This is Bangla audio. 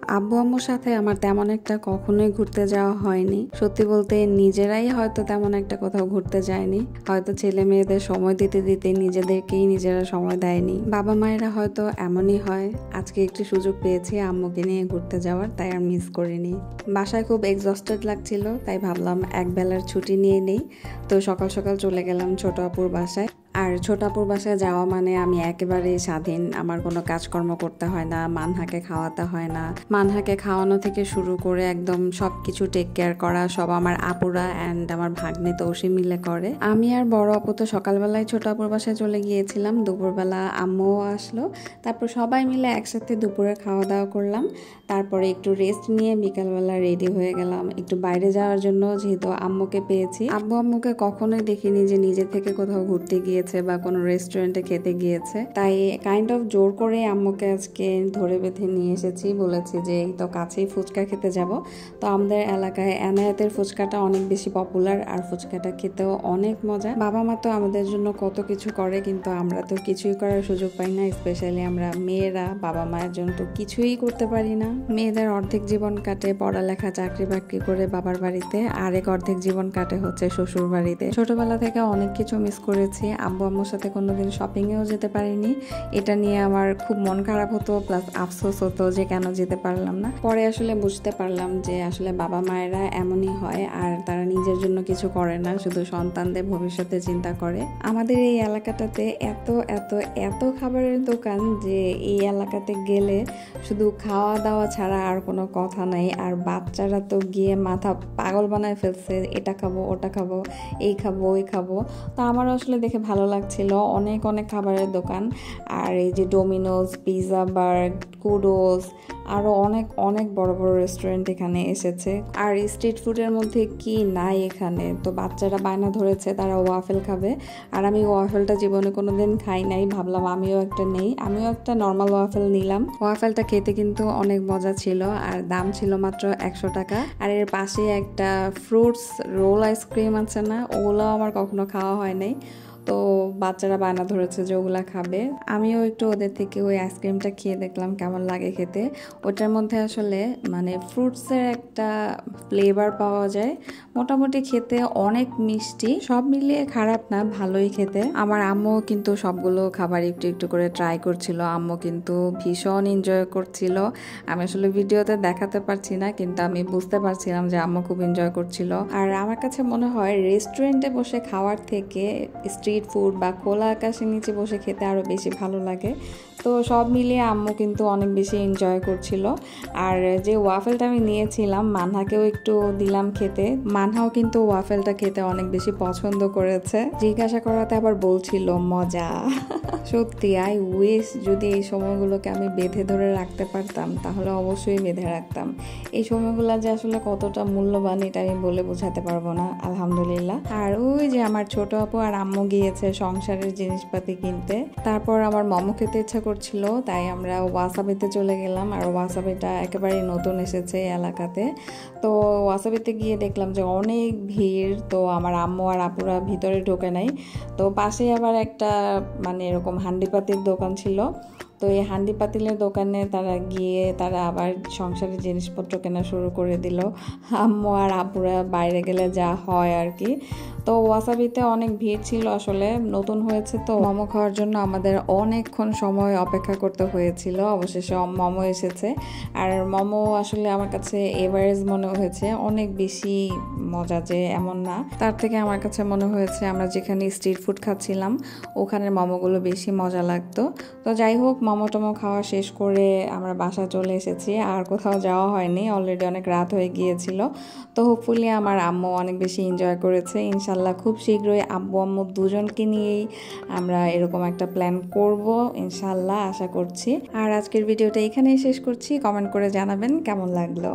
আব্বু আম্মুর সাথে আমার তেমন একটা কখনোই ঘুরতে যাওয়া হয়নি। সত্যি বলতে নিজেরাই হয়তো তেমন একটা কোথাও ঘুরতে যায়নি, হয়তো ছেলে মেয়েদের সময় দিতে দিতে নিজেদেরকেই নিজেরা সময় দেয়নি। বাবা মায়েরা হয়তো এমনই হয়। আজকে একটু সুযোগ পেয়েছি আম্মুকে নিয়ে ঘুরতে যাওয়ার, তাই আর মিস করিনি। বাসায় খুব এক্সস্টেড লাগছিল, তাই ভাবলাম এক বেলার ছুটি নিয়ে নেই। তো সকাল সকাল চলে গেলাম ছোট আপুর বাসায়। আর ছোট আপুর বাসায় যাওয়া মানে আমি একেবারে স্বাধীন, আমার কোনো কাজকর্ম করতে হয় না, মানহাকে খাওয়াতে হয় না। মানহাকে খাওয়ানো থেকে শুরু করে একদম সবকিছু টেক কেয়ার করা সব আমার আপুরা অ্যান্ড আমার ভাগ্নে তৌসি মিলে করে। আমি আর বড় আপু তো সকালবেলায় ছোট আপুর বাসায় চলে গিয়েছিলাম, দুপুরবেলা আম্মুও আসলো। তারপর সবাই মিলে একসাথে দুপুরে খাওয়া দাওয়া করলাম। তারপরে একটু রেস্ট নিয়ে বিকালবেলা রেডি হয়ে গেলাম একটু বাইরে যাওয়ার জন্য, যেহেতু আম্মুকে পেয়েছি। আব্বু আম্মুকে কখনোই দেখিনি যে নিজে থেকে কোথাও ঘুরতে গিয়েছে বা কোনো রেস্টুরেন্টে খেতে গিয়েছে, তাই কাইন্ড অফ জোর করে আম্মুকে আজকে ধরে বেঁধে নিয়ে এসেছি। বলেছি যে এই তো কাছেই ফুচকা খেতে যাব। তো আমাদের এলাকায় এনায়েতের ফুচকাটা অনেক বেশি পপুলার, আর ফুচকাটা খেতেও অনেক মজা। বাবা মা তো আমাদের জন্য কত কিছু করে, কিন্তু আমরা তো কিছুই করার সুযোগ পাই না। স্পেশালি আমরা মেয়েরা বাবা মায়ের জন্য তো কিছুই করতে পারি না। মেয়েদের অর্ধেক জীবন কাটে পড়ালেখা চাকরি বাকরি করে বাবার বাড়িতে, আরেক অর্ধেক জীবন কাটে হচ্ছে শ্বশুর বাড়িতে। ছোটবেলা থেকে অনেক কিছু মিস করেছি। আব্বু আম্মুর সাথে কোনোদিন শপিংয়েও যেতে পারিনি, এটা নিয়ে আমার খুব মন খারাপ হতো, প্লাস আফসোস হতো যে কেন যেতে পারলাম না। পরে আসলে বুঝতে পারলাম যে আসলে বাবা মায়েরা এমনই হয়, আর তারা নিজের জন্য কিছু করে না, শুধু সন্তানদের ভবিষ্যতে চিন্তা করে। আমাদের এই এলাকাটাতে এত এত এত খাবারের দোকান যে এই এলাকাতে গেলে শুধু খাওয়া দাওয়া ছাড়া আর কোনো কথা নাই। আর বাচ্চারা তো গিয়ে মাথা পাগল বানায় ফেলছে, এটা খাবো ওটা খাবো, এই খাবো ওই খাবো। তো আমার আসলে দেখে ভালো লাগছিল, অনেক অনেক খাবারের দোকান। আর এই যে ডোমিনোস, পিৎজা বার্গ, কুডোস, আরও অনেক অনেক বড় বড় রেস্টুরেন্ট এখানে এসেছে। আর স্ট্রিট ফুডের মধ্যে কি নাই এখানে। তো বাচ্চারা বায়না ধরেছে তারা ওয়াফেল খাবে, আর আমি ওয়াফেলটা জীবনে কোনোদিন খাই নাই, ভাবলাম আমিও একটা নেই। আমিও একটা নর্মাল ওয়াফেল নিলাম। ওয়াফেলটা খেতে কিন্তু অনেক মজা ছিল, আর দাম ছিল মাত্র 100 টাকা। আর এর পাশে একটা ফ্রুটস রোল আইসক্রিম আছে না, ওগুলো আমার কখনো খাওয়া হয় নাই। তো বাচ্চারা বায়না ধরেছে যে ওগুলা খাবে। আমিও একটু ওদের থেকে ওই আইসক্রিমটা খেয়ে দেখলাম কেমন লাগে খেতে। ওটার মধ্যে আসলে মানে ফ্রুটসের একটা ফ্লেভার পাওয়া যায়, মোটামুটি খেতে অনেক মিষ্টি, সব মিলিয়ে খারাপ না, ভালোই খেতে। আমার আম্মু কিন্তু সবগুলো খাবার একটু একটু করে ট্রাই করছিল, আম্মু কিন্তু ভীষণ এনজয় করছিল। আমি আসলে ভিডিওতে দেখাতে পারছি না, কিন্তু আমি বুঝতে পারছিলাম যে আম্মু খুব এনজয় করছিল। আর আমার কাছে মনে হয় রেস্টুরেন্টে বসে খাওয়ার থেকে স্ট্রিট ফুড বা খোলা আকাশের নিচে বসে খেতে আরও বেশি ভালো লাগে। তো সব মিলিয়ে আম্মু কিন্তু অনেক বেশি এনজয় করছিল। আর যে ওয়াফেলটা আমি নিয়েছিলাম মানহাকেও একটু দিলাম খেতে, মানহাও কিন্তু ওয়াফেলটা খেতে অনেক বেশি পছন্দ করেছে। জিজ্ঞাসা করাতে আবার বলছিল মজা। সত্যি আই উইশ যদি এই সময়গুলোকে আমি বেঁধে ধরে রাখতে পারতাম, তাহলে অবশ্যই বেঁধে রাখতাম। এই সময়গুলো যে আসলে কতটা মূল্যবান এটা আমি বলে বোঝাতে পারবো না। আলহামদুলিল্লাহ। আর ওই যে আমার ছোট আপু আর আম্মু গিয়েছে সংসারের জিনিসপাতি কিনতে। তারপর আমার মোমো খেতে ইচ্ছা করছিল, তাই আমরা ওয়াসাবিতে চলে গেলাম। আর ওয়াসাবিটা একেবারে নতুন এসেছে এলাকাতে। তো ওয়াসাবিতে গিয়ে দেখলাম যে অনেক ভিড়, তো আমার আম্মু আর আপুরা ভিতরে ঢোকে নাই। তো পাশেই আবার একটা মানে এরকম হান্ডিপাতির দোকান ছিল। তো এই হান্ডি পাতিলের দোকানে তারা গিয়ে তারা আবার সংসারের জিনিসপত্র কেনা শুরু করে দিল। আম্মু আর আপুরা বাইরে গেলে যা হয় আর কি। তো ওয়াসাবিতে অনেক ভিড় ছিল, আসলে নতুন হয়েছে তো মোমো খাওয়ার জন্য আমাদের অনেকক্ষণ সময় অপেক্ষা করতে হয়েছিল। অবশেষে মোমো এসেছে, আর মোমো আসলে আমার কাছে এভারেজ মনে হয়েছে, অনেক বেশি মজা যে এমন না। তার থেকে আমার কাছে মনে হয়েছে আমরা যেখানে স্ট্রিট ফুড খাচ্ছিলাম ওখানের মোমোগুলো বেশি মজা লাগতো। তো যাই হোক, মোমো টোমো খাওয়া শেষ করে আমরা বাসা চলে এসেছি, আর কোথাও যাওয়া হয়নি, অলরেডি অনেক রাত হয়ে গিয়েছিল। তো হোপফুলি আমার আম্মু অনেক বেশি এনজয় করেছে। ইনশাল্লাহ খুব শীঘ্রই আব্বু আম্মু দুজনকে নিয়েই আমরা এরকম একটা প্ল্যান করব ইনশাল্লাহ, আশা করছি। আর আজকের ভিডিওটা এখানেই শেষ করছি। কমেন্ট করে জানাবেন কেমন লাগলো।